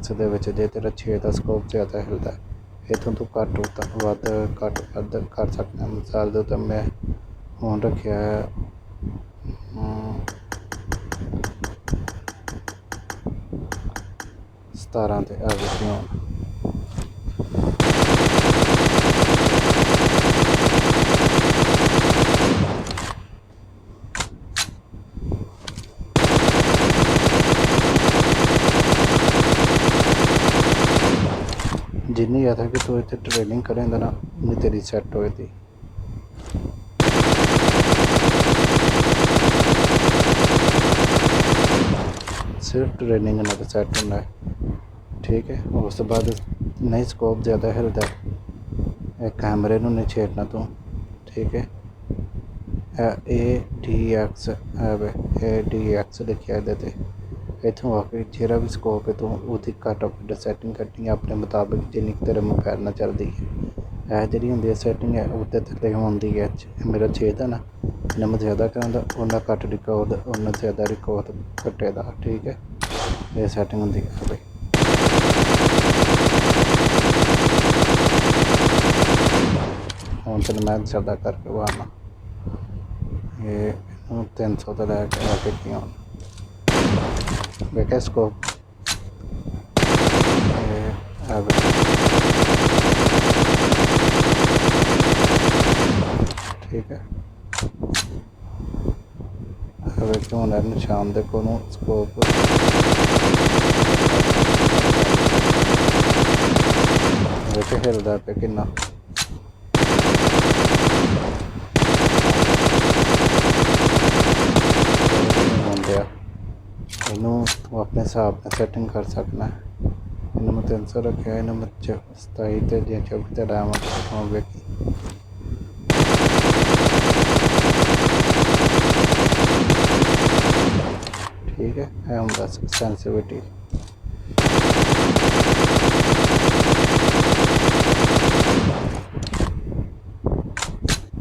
X दे विच जे तेरा 6 का scope ज़्यादा हिलदा इत्थों तू घट वध कर सकना। मिसाल दे तो मैं हुण रखिया 17 ते आ गई हुण जिन्नी ज़्यादा कि तू इत्थे ट्रेनिंग करेंगा ना उन्नी तेरी सैट होएगी। सिर्फ ट्रेनिंग नाल सैट होना है ठीक है। उस तो बाद नहीं स्कोप ज़्यादा हिलता है कैमरे नूं नहीं छेड़ना तू ठीक है। ADX ADX लिखिया ये इतों आके जेरा भी स्कोप है तू उसकी घट वध सैटिंग करनी है अपने मुताबिक जिन्नी तेरे मोबाइल नाल चलती है। जी होंगी सैटिंग है उत्ते थल्ले होंदी है मेरा 6 का ना जिन्ना मैं ज़्यादा करांदा उन्ना घट रिकॉर्ड उन्ना ज़्यादा रिकॉर्ड घटेगा ठीक है। ये सैटिंग होंदी है भाई। हुण तेन मैं ज़्यादा करके वारना ये 300 तो लैके आके हुण वेखे स्कोप ठीक है। हुण निशान दे कोलों स्कोप वेखे हिलदा पे किन्ना इनू तू अपने हिसाब से सैटिंग कर सकना है। इन्हू मैं 300 रखे इन्हू मैं 27 ते 24 ते लावां वेखी ठीक है। हुंदा सेंसिटिविटी